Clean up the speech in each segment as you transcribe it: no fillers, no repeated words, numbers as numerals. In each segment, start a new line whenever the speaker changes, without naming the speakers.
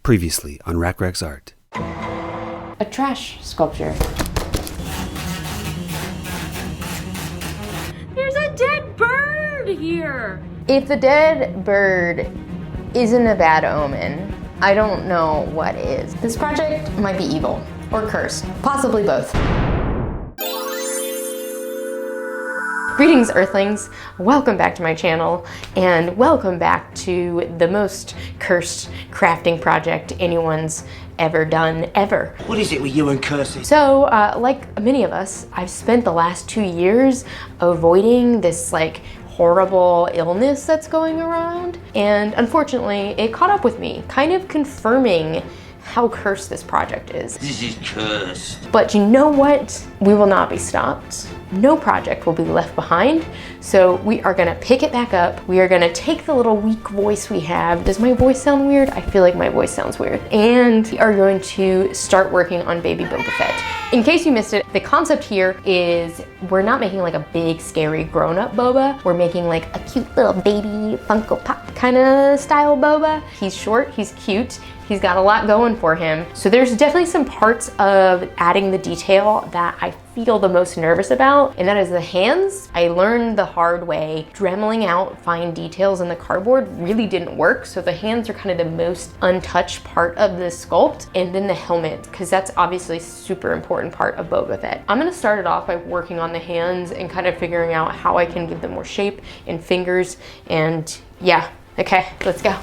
Previously on Rack Art.
A trash sculpture.
There's a dead bird here!
If the dead bird isn't a bad omen, I don't know what is. This project might be evil or cursed, possibly both. Greetings, Earthlings. Welcome back to my channel, and welcome back to the most cursed crafting project anyone's ever done, ever.
What is it with you and cursing?
So, like many of us, I've spent the last 2 years avoiding this horrible illness that's going around, and unfortunately, it caught up with me, kind of confirming how cursed this project is.
This is cursed.
But you know what? We will not be stopped. No project will be left behind. So we are gonna pick it back up. We are gonna take the little weak voice we have. Does my voice sound weird? I feel like my voice sounds weird. And we are going to start working on Baby Boba Fett. In case you missed it, the concept here is we're not making like a big, scary grown-up Boba. We're making like a cute little baby Funko Pop kind of style Boba. He's short, he's cute. He's got a lot going for him. So there's definitely some parts of adding the detail that I feel the most nervous about, and that is the hands. I learned the hard way. Dremeling out fine details in the cardboard really didn't work, so the hands are kind of the most untouched part of the sculpt, and then the helmet, because that's obviously a super important part of Boba Fett. I'm gonna start it off by working on the hands and kind of figuring out how I can give them more shape and fingers, and yeah, okay, let's go.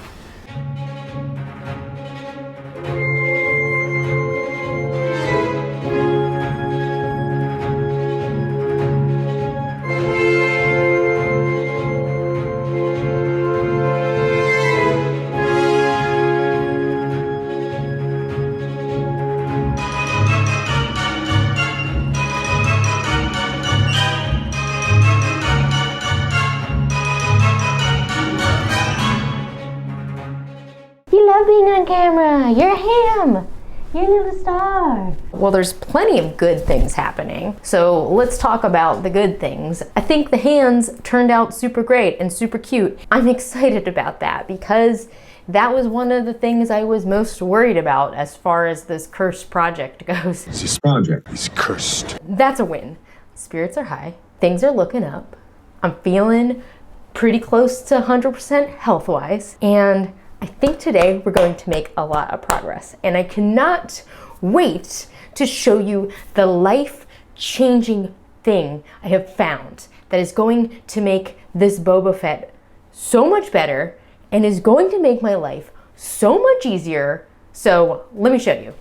You love being on camera. You're him. You're the star. Well, there's plenty of good things happening. So let's talk about the good things. I think the hands turned out super great and super cute. I'm excited about that because that was one of the things I was most worried about as far as this cursed project goes.
This project is cursed.
That's a win. Spirits are high. Things are looking up. I'm feeling pretty close to 100% health-wise. And I think today we're going to make a lot of progress, and I cannot wait to show you the life-changing thing I have found that is going to make this Boba Fett so much better and is going to make my life so much easier. So let me show you.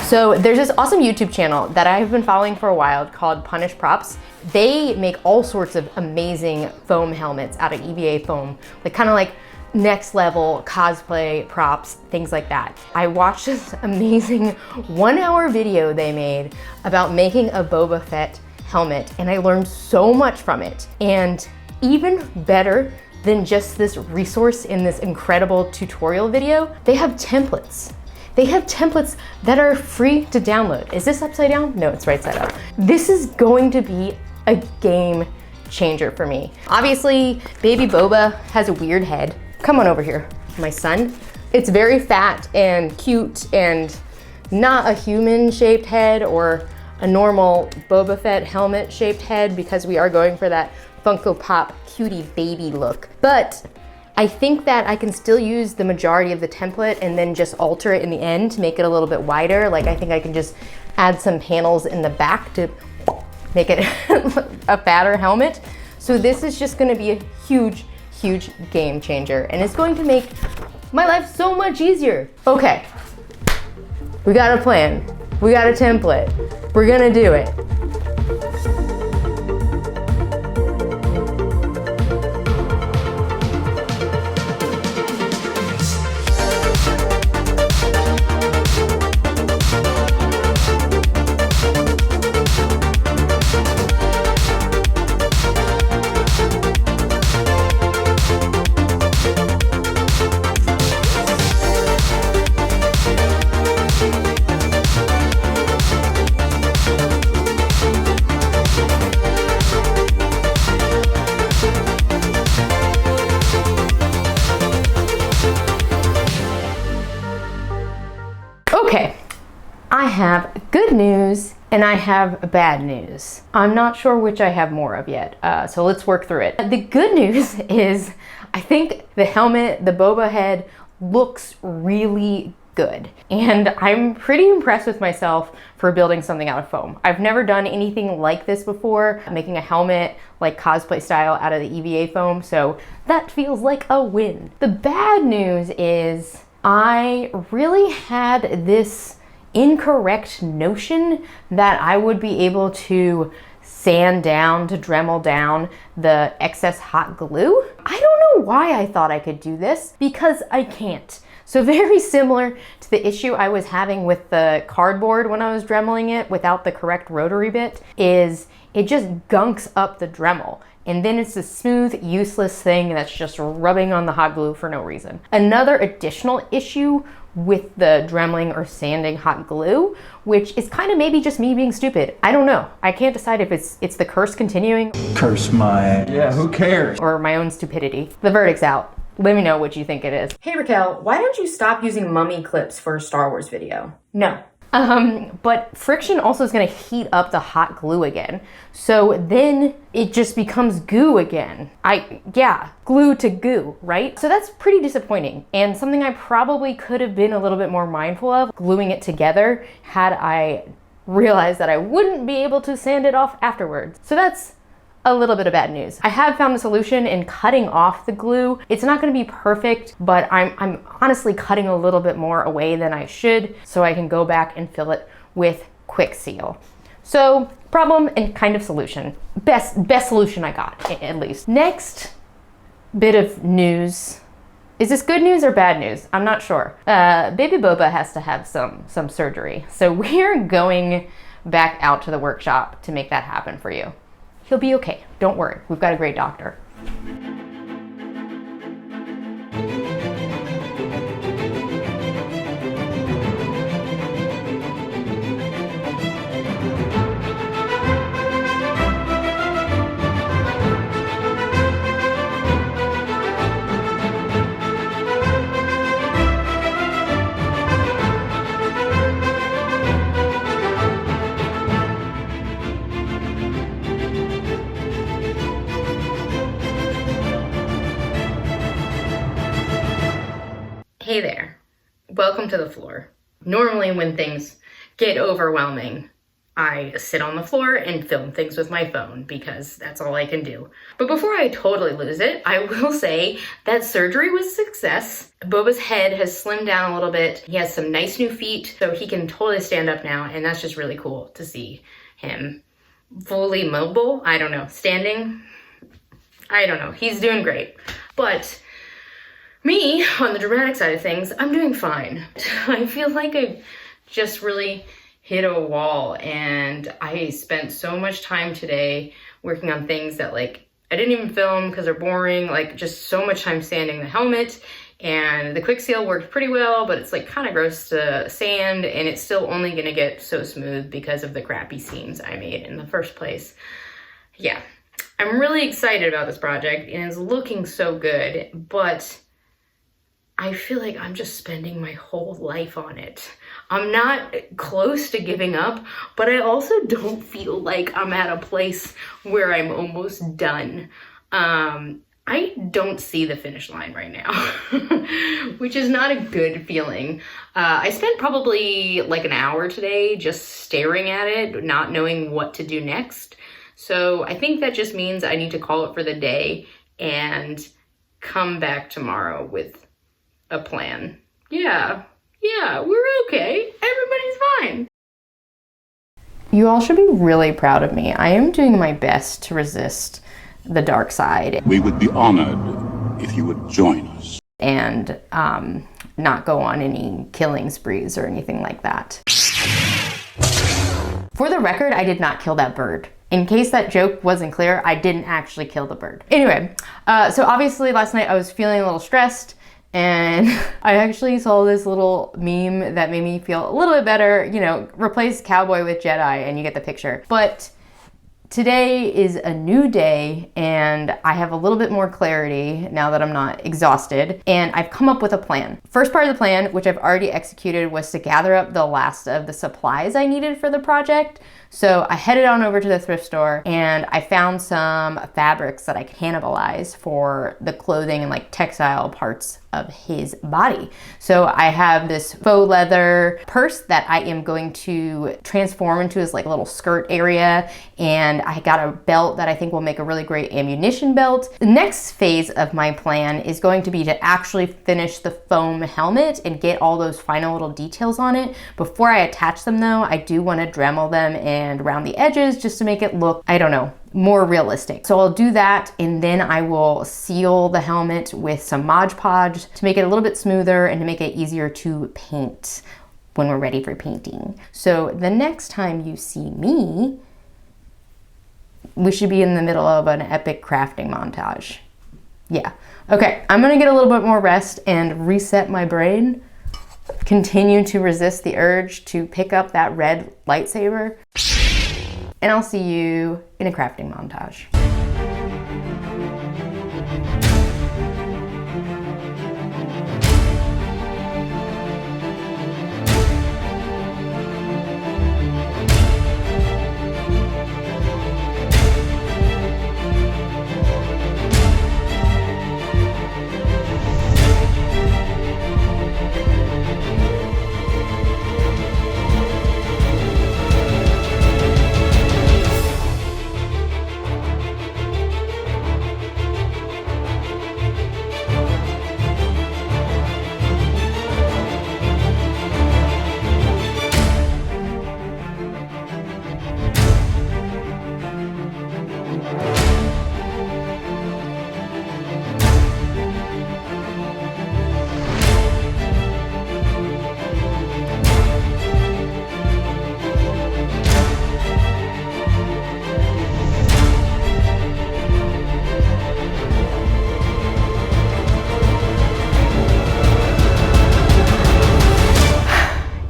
So there's this awesome YouTube channel that I've been following for a while called Punish Props. They make all sorts of amazing foam helmets out of EVA foam, kind of next level cosplay props, things like that. I watched this amazing 1-hour video they made about making a Boba Fett helmet, and I learned so much from it. And even better than just this resource in this incredible tutorial video, they have templates. They have templates that are free to download. Is this upside down? No, it's right side up. This is going to be a game changer for me. Obviously, Baby Boba has a weird head. Come on over here, my son. It's very fat and cute and not a human-shaped head or a normal Boba Fett helmet-shaped head, because we are going for that Funko Pop cutie baby look. But I think that I can still use the majority of the template and then just alter it in the end to make it a little bit wider. I think I can just add some panels in the back to make it a fatter helmet. So this is just gonna be a huge game changer, and it's going to make my life so much easier. Okay, we got a plan. We got a template. We're gonna do it. Okay, I have good news and I have bad news. I'm not sure which I have more of yet, so let's work through it. The good news is I think the helmet, the Boba head, looks really good. And I'm pretty impressed with myself for building something out of foam. I've never done anything like this before, making a helmet like cosplay style out of the EVA foam, so that feels like a win. The bad news is I really had this incorrect notion that I would be able to sand down, to Dremel down the excess hot glue. I don't know why I thought I could do this, because I can't. So very similar to the issue I was having with the cardboard when I was Dremeling it without the correct rotary bit, is it just gunks up the Dremel. And then it's a smooth, useless thing that's just rubbing on the hot glue for no reason. Another additional issue with the Dremeling or sanding hot glue, which is kind of maybe just me being stupid. I don't know. I can't decide if it's the curse continuing.
Curse my... Yeah, who cares?
Or my own stupidity. The verdict's out. Let me know what you think it is. Hey Raquel, why don't you stop using mummy clips for a Star Wars video? No. But friction also is gonna heat up the hot glue again. So then it just becomes goo again. Glue to goo, right? So that's pretty disappointing and something I probably could have been a little bit more mindful of gluing it together had I realized that I wouldn't be able to sand it off afterwards. So that's a little bit of bad news. I have found a solution in cutting off the glue. It's not gonna be perfect, but I'm honestly cutting a little bit more away than I should so I can go back and fill it with Quick Seal. So problem and kind of solution. Best solution I got, at least. Next bit of news. Is this good news or bad news? I'm not sure. Baby Boba has to have some surgery. So we're going back out to the workshop to make that happen for you. He'll be okay. Don't worry. We've got a great doctor. Hey there, welcome to the floor. Normally when things get overwhelming, I sit on the floor and film things with my phone because that's all I can do. But before I totally lose it, I will say that surgery was a success. Boba's head has slimmed down a little bit. He has some nice new feet, so he can totally stand up now, and that's just really cool to see him fully mobile. I don't know, standing? I don't know, he's doing great. But me, on the dramatic side of things, I'm doing fine. I feel like I just really hit a wall, and I spent so much time today working on things that I didn't even film because they're boring, just so much time sanding the helmet, and the Quick Seal worked pretty well, but it's kind of gross to sand, and it's still only gonna get so smooth because of the crappy seams I made in the first place. Yeah, I'm really excited about this project, and it's looking so good, but I feel like I'm just spending my whole life on it. I'm not close to giving up, but I also don't feel like I'm at a place where I'm almost done. I don't see the finish line right now, which is not a good feeling. I spent probably an hour today just staring at it, not knowing what to do next. So I think that just means I need to call it for the day and come back tomorrow with a plan. Yeah, we're okay. Everybody's fine. You all should be really proud of me. I am doing my best to resist the dark side.
We would be honored if you would join us.
And not go on any killing sprees or anything like that. For the record, I did not kill that bird. In case that joke wasn't clear, I didn't actually kill the bird. Anyway, so obviously last night I was feeling a little stressed, and I actually saw this little meme that made me feel a little bit better. Replace cowboy with Jedi and you get the picture. But Today is a new day and I have a little bit more clarity now that I'm not exhausted, and I've come up with a plan. First part of the plan, which I've already executed, was to gather up the last of the supplies I needed for the project. So I headed on over to the thrift store and I found some fabrics that I cannibalize for the clothing and like textile parts of his body. So I have this faux leather purse that I am going to transform into his like little skirt area, and I got a belt that I think will make a really great ammunition belt. The next phase of my plan is going to be to actually finish the foam helmet and get all those final little details on it. Before I attach them though, I do want to Dremel them and round the edges just to make it look, I don't know, more realistic. So I'll do that, and then I will seal the helmet with some Mod Podge to make it a little bit smoother and to make it easier to paint when we're ready for painting. So the next time you see me, we should be in the middle of an epic crafting montage. Yeah. Okay, I'm gonna get a little bit more rest and reset my brain. Continue to resist the urge to pick up that red lightsaber. And I'll see you in a crafting montage.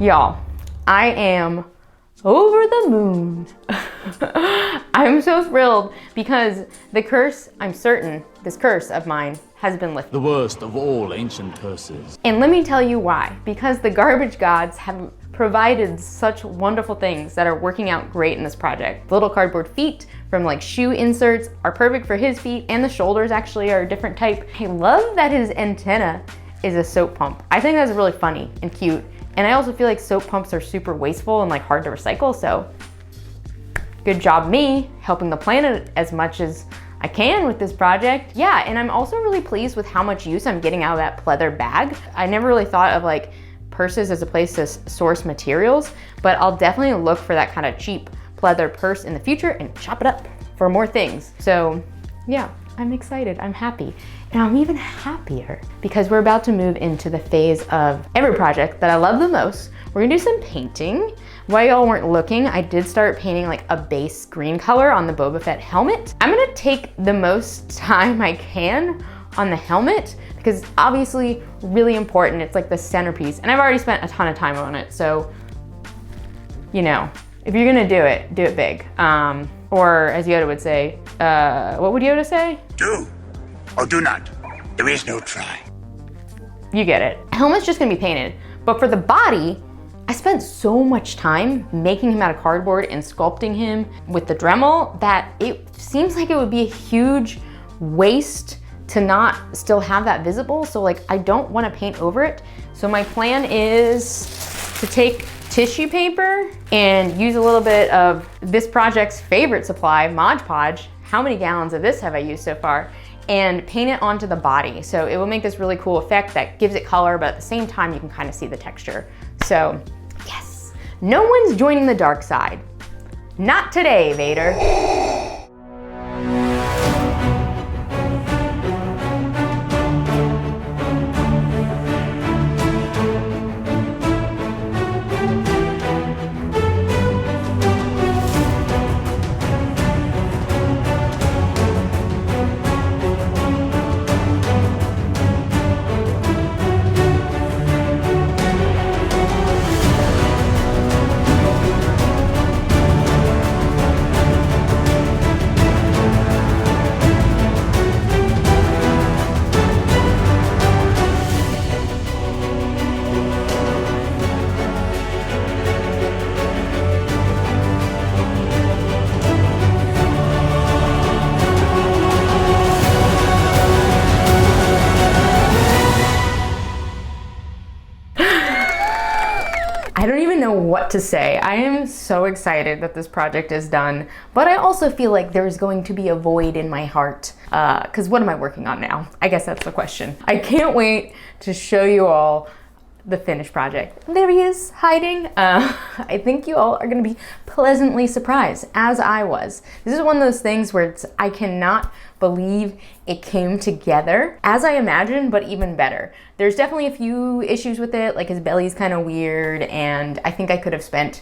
Y'all, I am over the moon. I'm so thrilled because the curse, I'm certain, this curse of mine has been lifted.
The worst of all ancient curses.
And let me tell you why. Because the garbage gods have provided such wonderful things that are working out great in this project. The little cardboard feet from like shoe inserts are perfect for his feet, and the shoulders actually are a different type. I love that his antenna is a soap pump. I think that's really funny and cute. And I also feel like soap pumps are super wasteful and like hard to recycle, so good job me helping the planet as much as I can with this project. Yeah, and I'm also really pleased with how much use I'm getting out of that pleather bag. I never really thought of like purses as a place to source materials, but I'll definitely look for that kind of cheap pleather purse in the future and chop it up for more things. So yeah, I'm excited, I'm happy. And I'm even happier because we're about to move into the phase of every project that I love the most. We're gonna do some painting. While y'all weren't looking, I did start painting like a base green color on the Boba Fett helmet. I'm gonna take the most time I can on the helmet because it's obviously really important. It's like the centerpiece, and I've already spent a ton of time on it. So, you know, if you're gonna do it big. Or as Yoda would say, what would Yoda say?
Do or do not. There is no try.
You get it. Helmet's just gonna be painted. But for the body, I spent so much time making him out of cardboard and sculpting him with the Dremel that it seems like it would be a huge waste to not still have that visible. So like, I don't wanna paint over it. So my plan is to take tissue paper and use a little bit of this project's favorite supply, Mod Podge. How many gallons of this have I used so far? And paint it onto the body. So it will make this really cool effect that gives it color, but at the same time, you can kind of see the texture. So yes, no one's joining the dark side. Not today, Vader. I don't even know what to say. I am so excited that this project is done, but I also feel like there's going to be a void in my heart. Because what am I working on now? I guess that's the question. I can't wait to show you all the finished project. There he is, hiding. I think you all are gonna be pleasantly surprised, as I was. This is one of those things where I cannot believe it came together as I imagined, but even better. There's definitely a few issues with it, like his belly's kind of weird, and I think I could have spent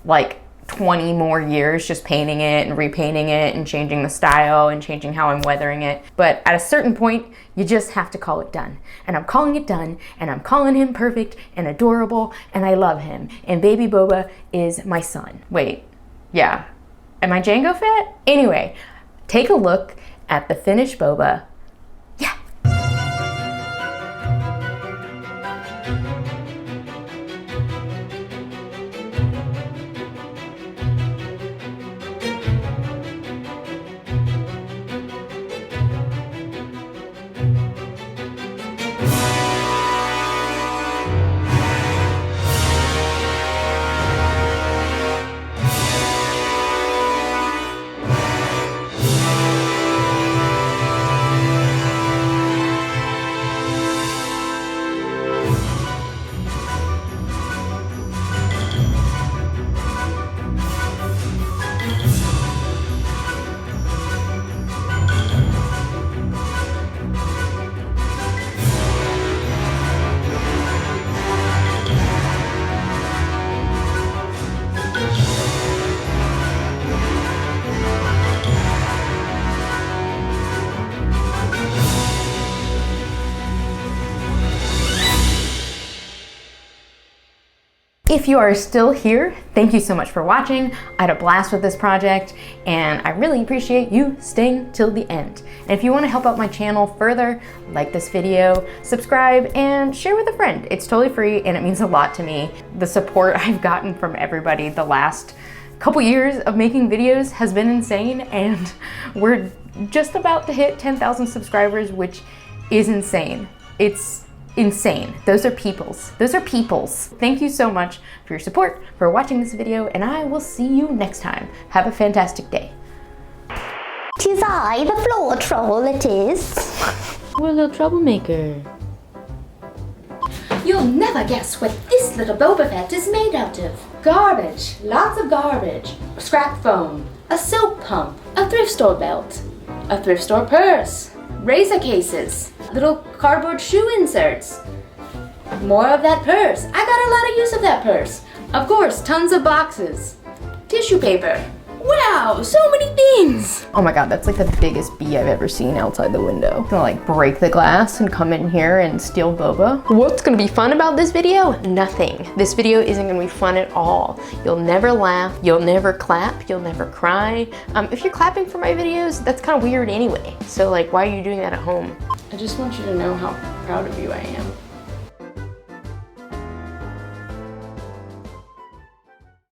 like 20 more years just painting it and repainting it and changing the style and changing how I'm weathering it. But at a certain point, you just have to call it done. And I'm calling it done, and I'm calling him perfect and adorable, and I love him. And baby Boba is my son. Wait, yeah. Am I Jango Fett? Anyway, take a look at the finished Boba. Yeah. If you are still here, thank you so much for watching. I had a blast with this project, and I really appreciate you staying till the end. And if you want to help out my channel further, like this video, subscribe, and share with a friend. It's totally free, and it means a lot to me. The support I've gotten from everybody the last couple years of making videos has been insane, and we're just about to hit 10,000 subscribers, which is insane. It's insane. Those are peoples. Those are peoples. Thank you so much for your support, for watching this video, and I will see you next time. Have a fantastic day.
'Tis I, the floor troll, it is.
We're a little troublemaker.
You'll never guess what this little Boba Fett is made out of. Garbage. Lots of garbage. Scrap foam. A soap pump. A thrift store belt. A thrift store purse. Razor cases. Little cardboard shoe inserts. More of that purse. I got a lot of use of that purse. Of course, tons of boxes. Tissue paper. Wow, so many things.
Oh my god, that's like the biggest bee I've ever seen outside the window. Gonna like break the glass and come in here and steal Boba. What's gonna be fun about this video? Nothing. This video isn't gonna be fun at all. You'll never laugh, you'll never clap, you'll never cry. If you're clapping for my videos, that's kind of weird anyway. So like, why are you doing that at home? I just want you to know how proud of you I am.